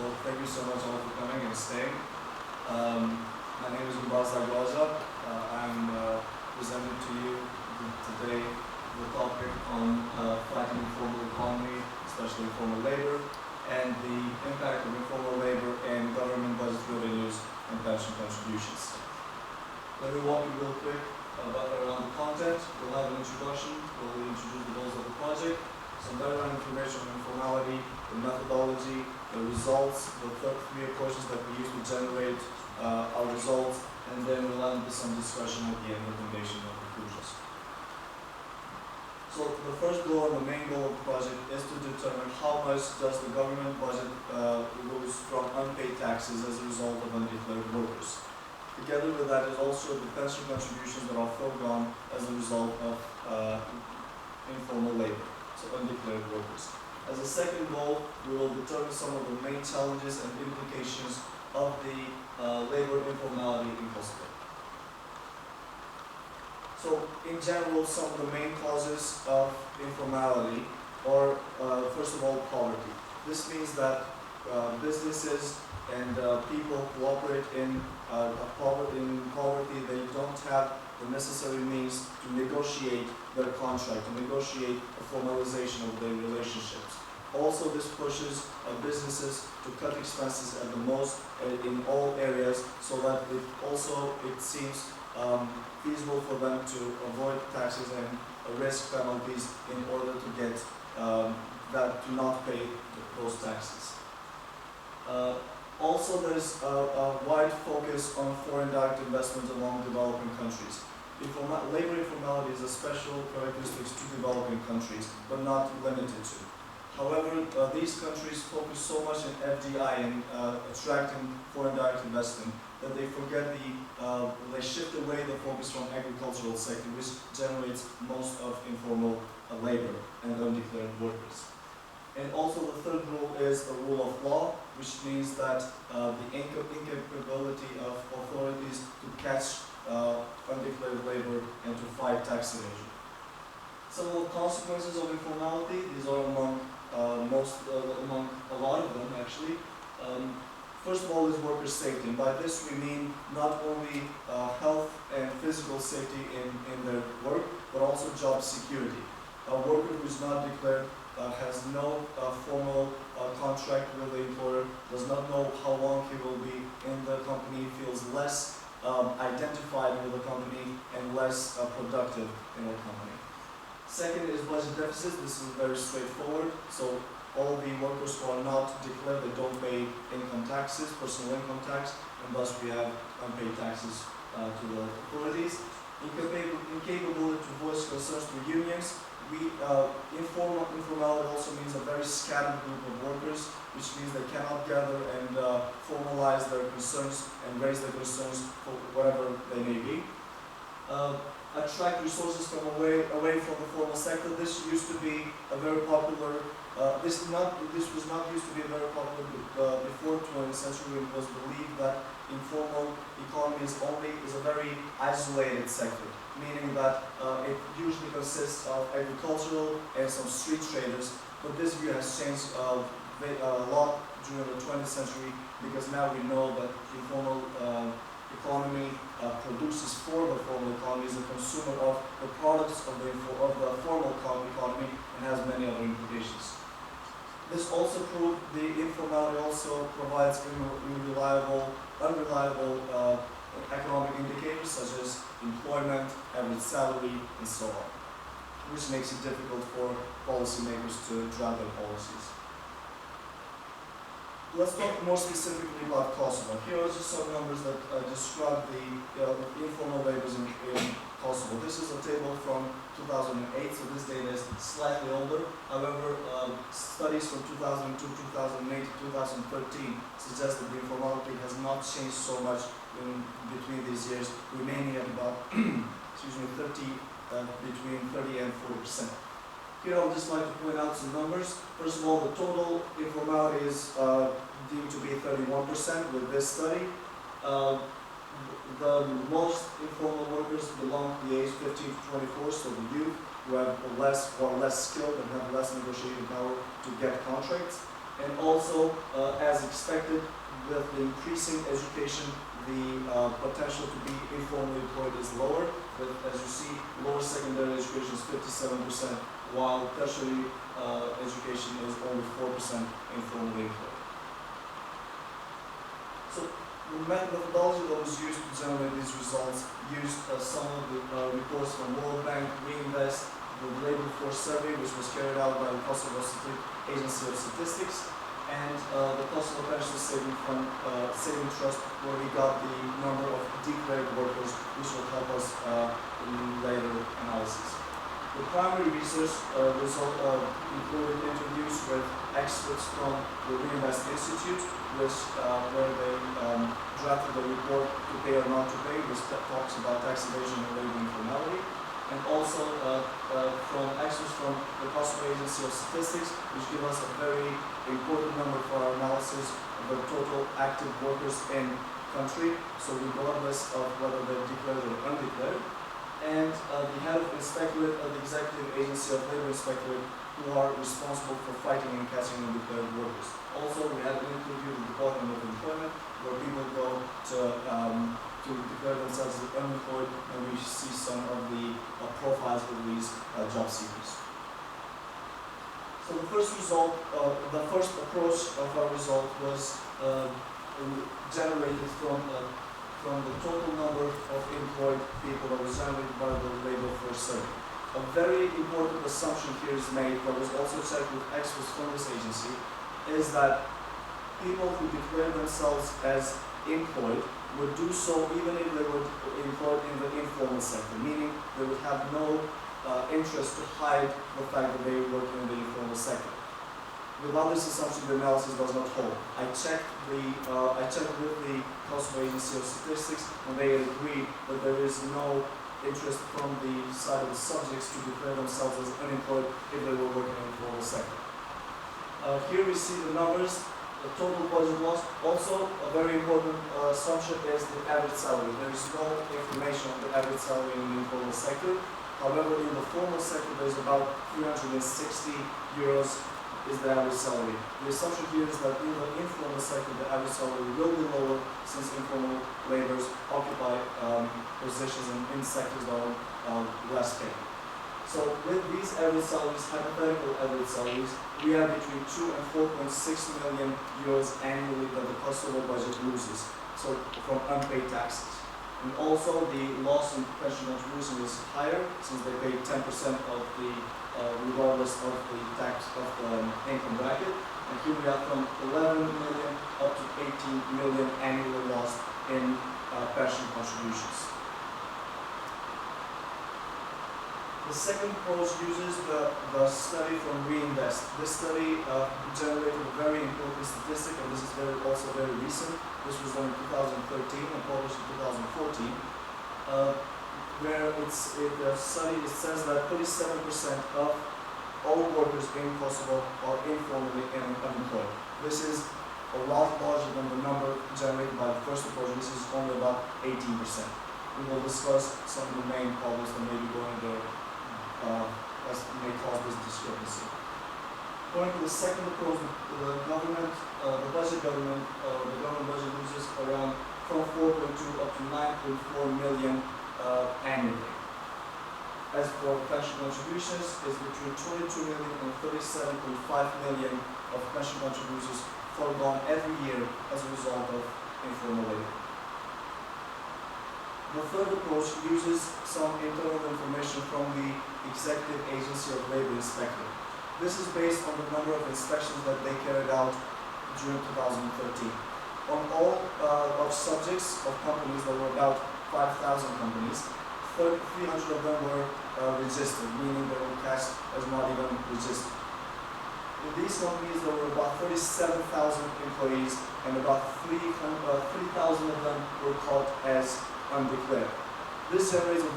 Well, thank you so much all for coming and staying. My name is Lumbardh Zagragja. I'm presenting to you today the topic on fighting informal economy, especially informal labor, and the impact of informal labor and government budget revenues and pension contributions. Let me walk you real quick around the content. We'll have an introduction, we'll introduce the goals of the project, some background information on informality, the methodology, the results, the three approaches that we use to generate our results, and then we'll end with some discussion at the end, recommendation and conclusions. So the first goal and the main goal of the project is to determine how much does the government budget lose from unpaid taxes as a result of undeclared workers. Together with that is also the pension contributions that are foregone as a result of informal labor, so undeclared workers. As a second goal, we will determine some of the main challenges and implications of the labor informality in Kosovo. So, in general, some of the main causes of informality are, first of all, poverty. This means that businesses and people who operate in poverty, they don't have the necessary means to negotiate their contract, to negotiate a formalization of their relationships. Also, this pushes businesses to cut expenses at the most in all areas, so that it seems feasible for them to avoid taxes and risk penalties in order to get that to not pay those taxes. Also, there's a wide focus on foreign direct investment among developing countries. Labor informality is a special characteristic to developing countries, but not limited to. However, these countries focus so much on FDI and attracting foreign direct investment that they forget they shift away the focus from agricultural sector, which generates most of informal labor and undeclared workers. And also the third rule is the rule of law, which means that the incapability of authorities to catch undeclared labor and to fight tax evasion. Some of the consequences of informality, these are among a lot of them actually. First of all is worker safety, and by this we mean not only health and physical safety in their work, but also job security. A worker who is not declared has no formal contract with the employer, does not know how long he will be in the company, feels less identified with the company and less productive in the company. Second is budget deficits. This is very straightforward. So all the workers who are not declared, they don't pay income taxes, personal income tax, and thus we have unpaid taxes to the authorities. Incapability to voice concerns to unions. Informality also means a very scattered group of workers, which means they cannot gather and formalize their concerns and raise their concerns for whatever they may be. Attract resources from away from the formal sector. This used to be a very popular. This was not used to be very popular before 20th century. It was believed that informal economy is a very isolated sector, meaning that it usually consists of agricultural and some street traders. But this view has changed a lot during the 20th century, because now we know that informal economy produces for the formal economy, is a consumer of the products of the formal economy, and has many other implications. This also proved the informality also provides unreliable economic indicators such as employment, average salary, and so on, which makes it difficult for policymakers to draft their policies. Let's talk more specifically about Kosovo. Here are just some numbers that describe the informal labors in Kosovo. This is a table from 2008, so this data is slightly older. However, studies from 2002, 2008, 2013 suggest that the informality has not changed so much in between these years, remaining at about between 30 and 40%. Here I would just like to point out some numbers. First of all, the total informality is deemed to be 31% with this study. The most informal workers belong to the age 15 to 24, so the youth who are less skilled and have less negotiating power to get contracts. And also, as expected, with the increasing education, the potential to be informally employed is lower. But as you see, lower secondary education is 57%, while tertiary education is only 4% informally employed. So the methodology that was used to generate these results used some of the reports from World Bank, Reinvest, the Labor Force Survey, which was carried out by the Kosovo Agency of Statistics, and the Kosovo Pension Saving Fund, Saving Trust, where we got the number of declared workers, which will help us in later analysis. The primary research result included interviews with experts from the Reinvest Institute, which, where they drafted a report to pay or not to pay, which talks about tax evasion and labor informality, and also from experts from the Kosovo Agency of Statistics, which give us a very important number for our analysis of the total active workers in country, so regardless of whether they're declared or undeclared. And the head of inspectorate of the Executive Agency of Labor Inspectorate, who are responsible for fighting and catching undeclared workers. Also, we had an interview with the Department of Employment, where people go to declare themselves as unemployed, and we see some of the profiles of these job seekers. So the first result, the first approach of our result was generated from the total number of employed people that was generated by the Labor Force Survey. A very important assumption here is made, that was also checked with experts from this agency, is that people who declare themselves as employed would do so even if they were employed in the informal sector, meaning they would have no interest to hide the fact that they work in the informal sector. Without this assumption, the analysis does not hold. I checked with the Kosovo Agency of Statistics, and they agreed that there is no interest from the side of the subjects to declare themselves as unemployed if they were working in the informal sector. Here we see the numbers, the total budget loss. Also, a very important assumption is the average salary. There is no information on the average salary in the informal sector. However, in the formal sector, there's about 360 euros is the average salary. The assumption here is that in the informal sector, the average salary will be lower, since informal laborers occupy positions in sectors that are less paid. So with these average salaries, hypothetical average salaries, we have between 2 and 4.6 million euros annually that the Kosovo budget loses, so from unpaid taxes. And also the loss in pension contribution is higher, since they pay 10% of the regardless of the tax of the income bracket. And here we have from 11 million up to 18 million annual loss in pension contributions. The second approach uses the study from Reinvest. This study generated a very important statistic, and this is also very recent. This was done in 2013 and published in 2014. Where the study says that 37% of all workers in Kosovo are informally unemployed. This is a lot larger than the number generated by the first approach. This is only about 18%. We will discuss some of the main problems that may be going there as may cause this discrepancy. According to the second approach, the government budget loses around from 4.2 up to 9.4 million annually. As for pension contributions, is between 22 million and 37.5 million of pension contributions foregone every year as a result of informal labor. The third approach uses some internal information from the Executive Agency of Labor Inspectorate. This is based on the number of inspections that they carried out during 2013. On all of subjects of companies, there were about 5,000 companies. 300 of them were registered, meaning they were cast as not even registered. In these companies, there were about 37,000 employees, and about 3,000 of them were caught as undeclared. This generates an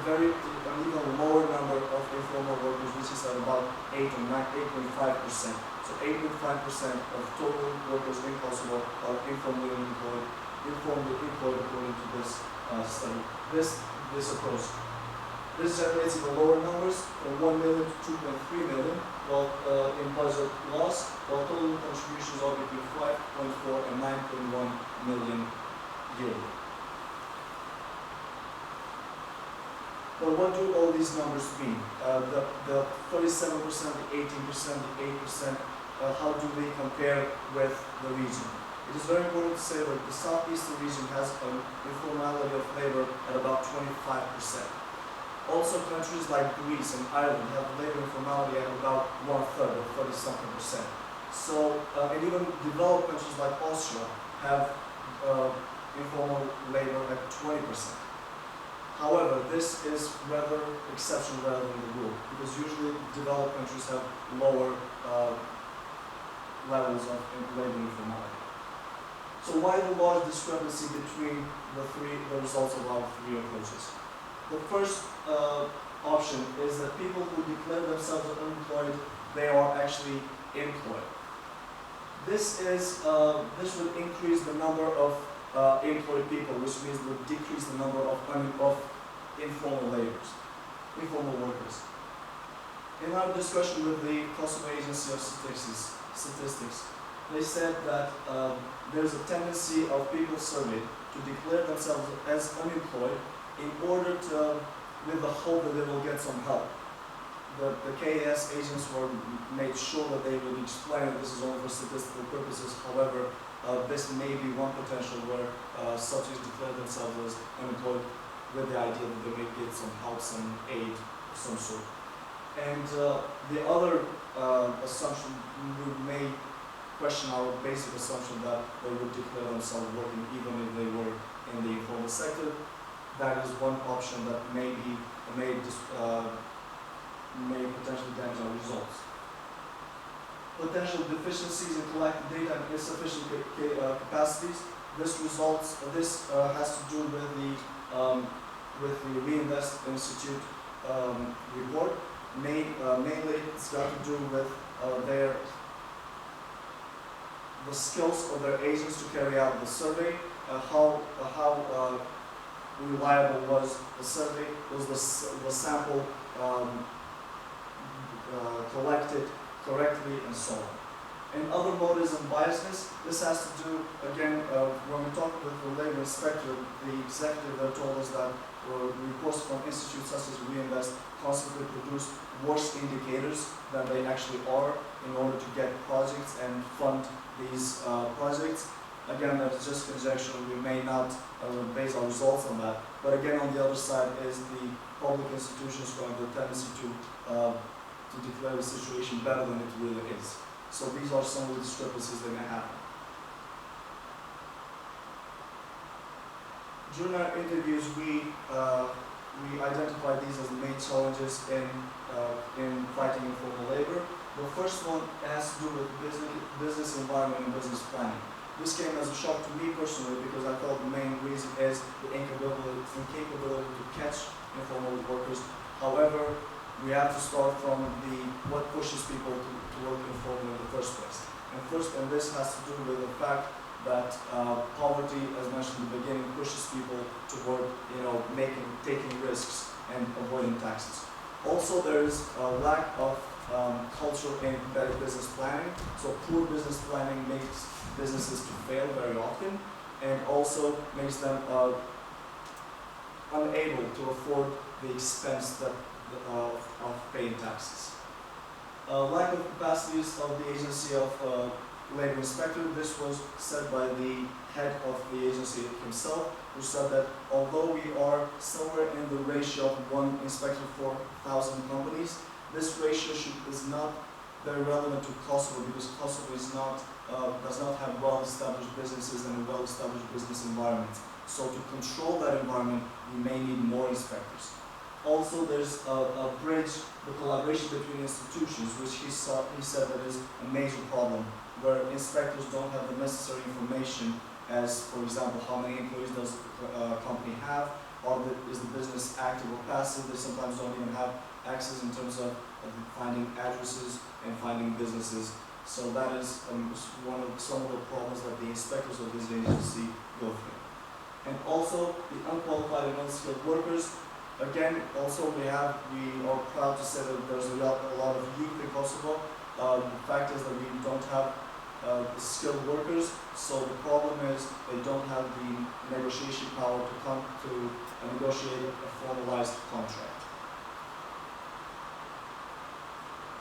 even lower number of informal workers, which is at about 8.5%. So 8.5% of total workers in Kosovo are informally employed according to this study. This approach. This generates even lower numbers, from 1 million to 2.3 million, while in budget loss, while total contributions is all between 5.4 and 9.1 million euro. But what do all these numbers mean? The 37%, the 18%, the 8%, how do they compare with the region? It is very important to say that the southeastern region has an informality of labor at about 25%. Also, countries like Greece and Ireland have labor informality at about 1/3, or 30-something percent. So, and even developed countries like Austria have informal labor at 20%. However, this is rather exception rather than the rule, because usually developed countries have lower levels of labor informality. So why the large discrepancy between the results of our three approaches? The first option is that people who declare themselves unemployed, they are actually employed. This would increase the number of employed people, which means would decrease the number of informal informal workers. In our discussion with the Kosovo Agency of Statistics, they said that there's a tendency of people surveyed to declare themselves as unemployed in order to, with the hope that they will get some help. The KAS agents were made sure that they would explain that this is only for statistical purposes. However, this may be one potential where subjects declare themselves as unemployed with the idea that they may get some help, some aid of some sort. And the other assumption, we may question our basic assumption that they would declare themselves working even if they were in the informal sector. That is one option that may potentially damage our results. Potential deficiencies in collecting data and insufficient capacities. This has to do with the Reinvest Institute report. Mainly, it's got to do with the skills of their agents to carry out the survey, how reliable was the survey, was the sample collected correctly, and so on. And other motives and biasness, this has to do, again, when we talked with the labor inspector, the executive there told us that reports from institutes such as Reinvest constantly produce worse indicators than they actually are in order to get projects and fund these projects. Again, that's just conjecture. We may not base our results on that. But again, on the other side is the public institutions who have the tendency to declare the situation better than it really is. So these are some of the discrepancies that may happen. During our interviews, we identified these as the main challenges in fighting informal labor. The first one has to do with business environment and business planning. This came as a shock to me personally because I felt the main reason is the incapability to catch informal workers. However, we have to start from what pushes people to work informally in the first place. And this has to do with the fact that poverty, as mentioned in the beginning, pushes people to work, taking risks and avoiding taxes. Also, there is a lack of culture in better business planning. So poor business planning makes businesses to fail very often, and also makes them unable to afford the expense of paying taxes. Lack of capacities of the agency of labor inspector. This was said by the head of the agency himself, who said that although we are somewhere in the ratio of 1 inspector for 1,000 companies, this ratio is not very relevant to Kosovo because Kosovo does not have well-established businesses and a well-established business environment. So to control that environment, we may need more inspectors. Also, there's a bridge, the collaboration between institutions, which he said that is a major problem, where inspectors don't have the necessary information as, for example, how many employees does the company have, or is the business active or passive. They sometimes don't even have access in terms of finding addresses and finding businesses. So that is some of the problems that the inspectors of this agency go through. And also, the unqualified and unskilled workers. Again, also we are proud to say that there's a lot of youth in Kosovo. The fact is that we don't have skilled workers, so the problem is they don't have the negotiation power to come to negotiate a formalized contract.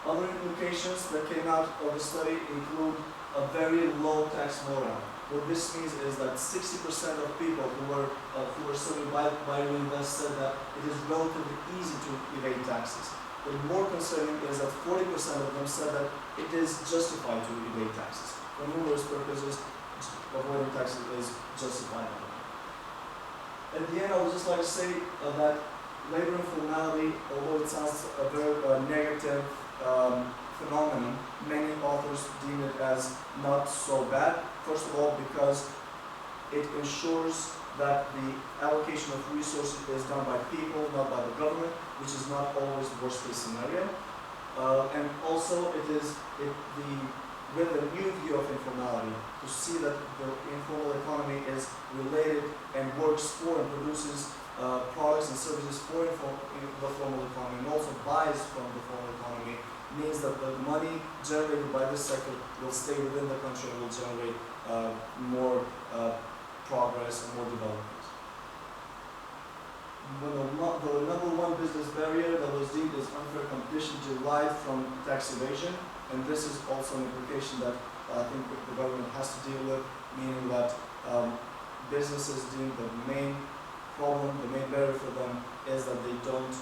Other implications that came out of the study include a very low tax morale. What this means is that 60% of people who were surveyed by Reinvest said that it is relatively easy to evade taxes. But more concerning is that 40% of them said that it is justified to evade taxes. For numerous purposes, avoiding taxes is justified. At the end, I would just like to say that labor informality, although it sounds a very negative phenomenon, many authors deem it as not so bad. First of all, because it ensures that the allocation of resources is done by people, not by the government, which is not always the worst case scenario. And also with a new view of informality, to see that the informal economy is related and works for and produces products and services for the formal economy and also buys from the formal economy, means that the money generated by this sector will stay within the country and will generate more progress and more development. The number one business barrier that was deemed as unfair competition derived from tax evasion, and this is also an implication that I think the government has to deal with, meaning that businesses deem the main problem, the main barrier for them is that they don't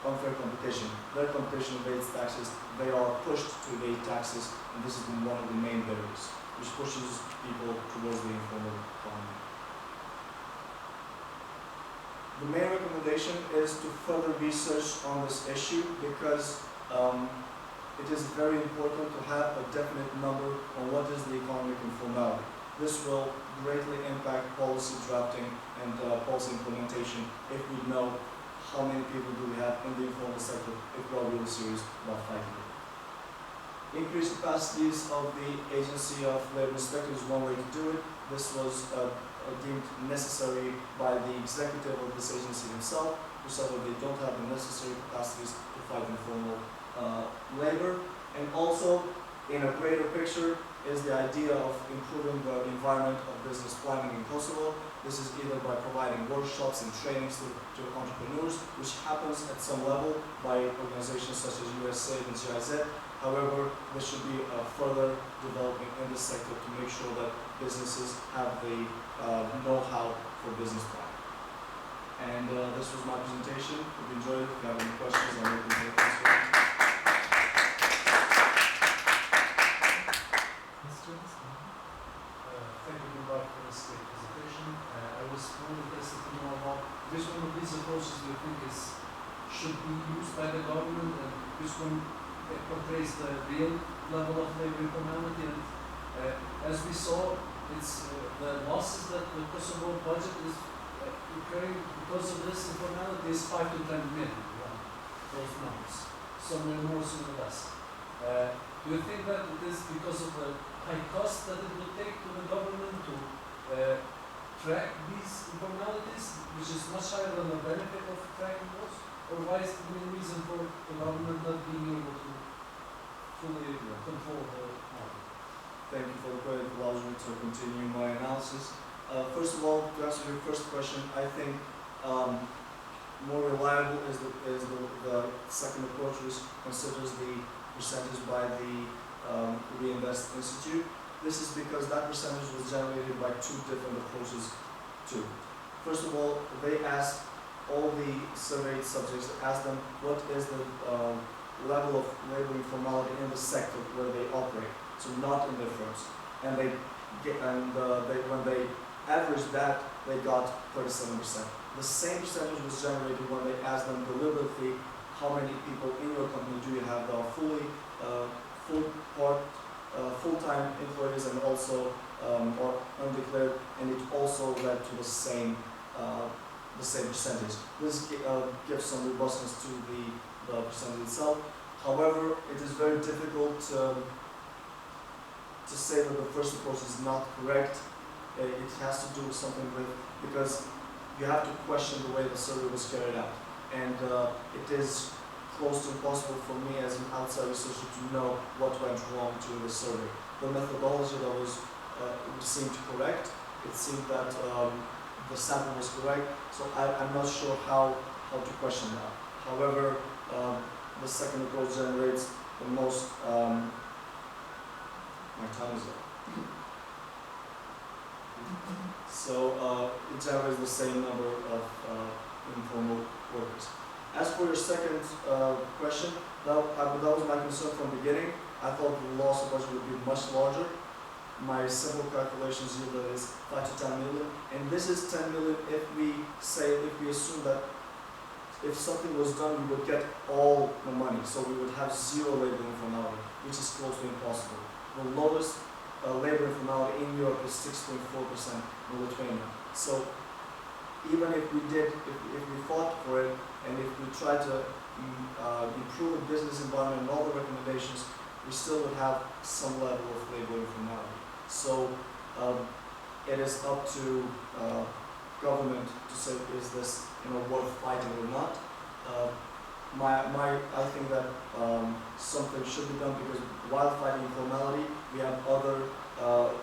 unfair competition. Their competition evades taxes, they are pushed to evade taxes, and this is one of the main barriers, which pushes people towards the informal economy. The main recommendation is to further research on this issue because it is very important to have a definite number on what is the economic informality. This will greatly impact policy drafting and policy implementation if we know how many people do we have in the informal sector if we are really serious about fighting it. Increased capacities of the Agency of Labor Inspectors is one way to do it. This was deemed necessary by the executive of this agency himself, who said that they don't have the necessary capacities to fight informal labor. And also, in a greater picture, is the idea of improving the environment of business planning in Kosovo. This is either by providing workshops and trainings to entrepreneurs, which happens at some level by organizations such as USAID and GIZ. However, there should be a further development in this sector to make sure that businesses have the know-how for business planning. And this was my presentation. If you enjoyed it, if you have any questions, I'm open to answer. Thank you, Lumbardh, for this great presentation. I was more interested to know about which one of these approaches do you think should be used by the government, and which one portrays the real level of labor informality. And as we saw, it's the losses that the Kosovo budget is incurring because of this informality is 5 to 10 million. Those numbers, somewhere more, somewhere less. Do you think that it is because of the high cost that it will take to the government to track these informalities, which is much higher than the benefit of tracking those? Or why is the main reason for the government not being able to fully control the market? Thank you for the credit, allows me to continue my analysis. First of all, to answer your first question, I think more reliable is the second approach, which considers the percentage by the Reinvest Institute. This is because that percentage was generated by two different approaches too. First of all, they asked all the surveyed subjects, asked them what is the level of labor informality in the sector where they operate, so not in their firms. And when they averaged that, they got 37%. The same percentage was generated when they asked them deliberately how many people in your company do you have that are full-time employees and also or undeclared, and it also led to the same percentage. This gives some robustness to the percentage itself. However, it is very difficult to say that the first approach is not correct. It has to do with something because you have to question the way the survey was carried out. And it is close to impossible for me as an outside researcher to know what went wrong during the survey. The methodology that was seemed correct. It seemed that the sample was correct, so I'm not sure how to question that. However, the second approach generates the most. My time is up. So it generates the same number of informal workers. As for your second question, that was my concern from the beginning. I thought the loss of budget would be much larger. My simple calculations yield that is 5 to 10 million, and this is 10 million if we assume that if something was done, we would get all the money, so we would have zero labor informality, which is close to impossible. The lowest labor informality in Europe is 6.4% in Lithuania. So even if we fought for it, and if we tried to improve the business environment and all the recommendations, we still would have some level of labor informality. So it is up to government to say, is this worth fighting or not? I think that something should be done, because while fighting informality, we have other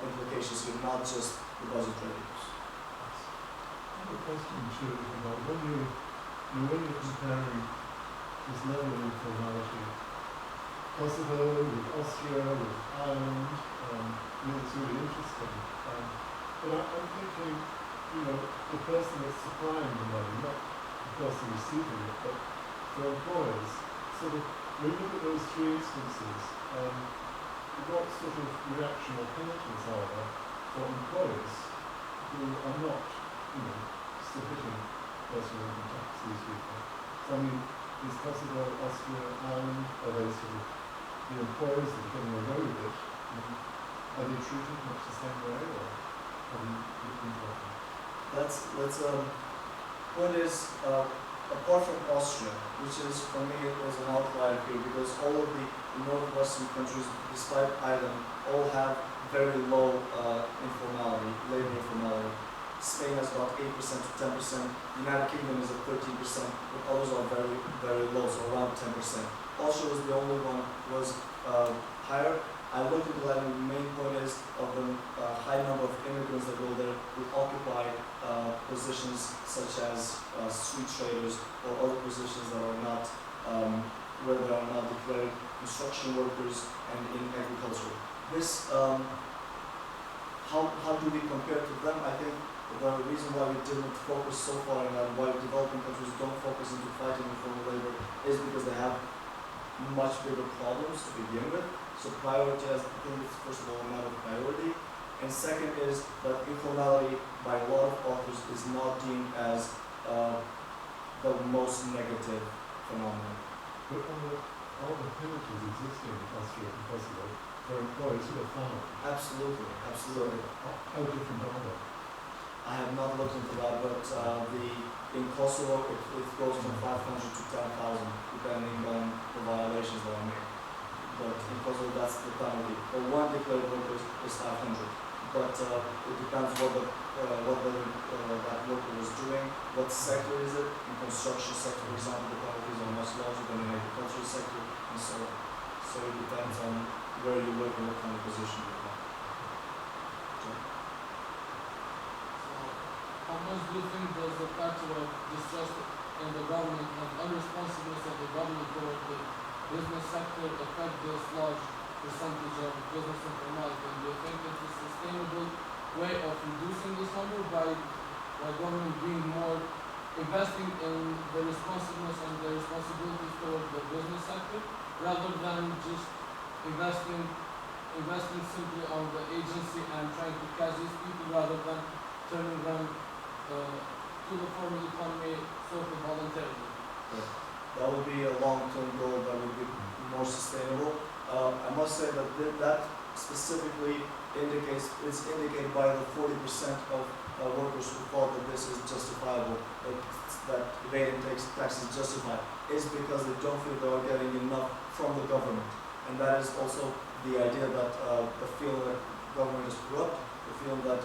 implications here, not just the budget revenues. I have a question too about when you're comparing this level of informality, Kosovo with Austria, with Ireland, it's really interesting. But I'm thinking, the person that's supplying the money, not the person receiving it, but for employers. Sort of, when you look at those three instances, what sort of reaction or penalties are there for employers who are not, submitting personal income tax to these people? So I mean, is Kosovo, Austria, Ireland, are they sort of the employers that are getting away with it? Are they treated much the same way, or have you looked into that? Point is, apart from Austria, which is for me was an outlier here, because all of the northwestern countries, despite Ireland, all have very low informality, labor informality. Spain has about 8% to 10%. The United Kingdom is at 13%, but others are very, very low, so around 10%. Austria was the only one who was higher. I looked into that, and the main point is of the high number of immigrants that go there who occupy positions such as street traders or other positions that are not, where they are not declared construction workers and in agriculture. This, how do we compare to them? I think the reason why we didn't focus so far and why developing countries don't focus into fighting informal labor is because they have much bigger problems to begin with. So priority, I think it's first of all a matter of priority. And second is that informality by a lot of authors is not deemed as the most negative phenomenon. But all the penalties existing in Austria and Kosovo for employees who are found. Absolutely, absolutely. How different are they? I have not looked into that, but in Kosovo it goes from 500 to 10,000 depending on the violations that are made. But in Kosovo that's the penalty. For one declared worker is 500, but it depends what that worker was doing, what sector is it. In construction sector, for example, the penalties are much larger than in the agricultural sector, and so on. So it depends on where you work and what kind of position you have. How much do you think does the factor of distrust in the government and unresponsiveness of the government toward the business sector affect this large percentage of business informality? And do you think it's a sustainable way of reducing this number by government being more investing in the responsiveness and the responsibilities toward the business sector, rather than just investing simply on the agency and trying to catch these people, rather than turning them to the formal economy sort of voluntarily? That would be a long-term goal that would be more sustainable. I must say that that specifically is indicated by the 40% of workers who thought that this is justifiable, that evading tax is justified, is because they don't feel they are getting enough from the government. And that is also the idea that the feeling that government is corrupt, the feeling that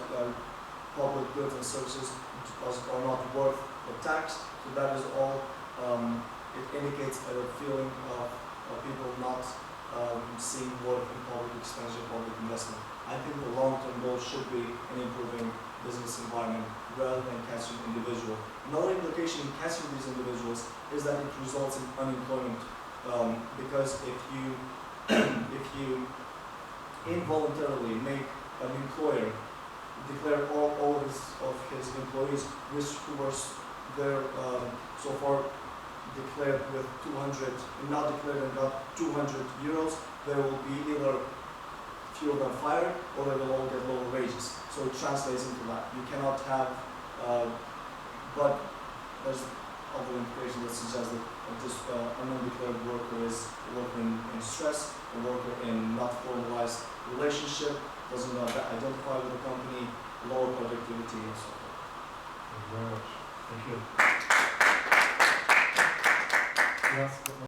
public goods and services are not worth the tax. So that is all it indicates a feeling of people not seeing work in public expenditure, public investment. I think the long-term goal should be in improving business environment rather than catching individual. Another implication in catching these individuals is that it results in unemployment, because if you if you involuntarily make an employer declare all of his employees who were there so far declared with 200, not declared and got 200 euros, there will be either fewer than fired or they will all get lower wages. So it translates into that. You cannot have, but there's other implications that suggest that just an undeclared worker is a worker in stress, a worker in not formalized relationship, doesn't identify with the company, lower productivity and so forth. Thank you very much. Thank you. Yes,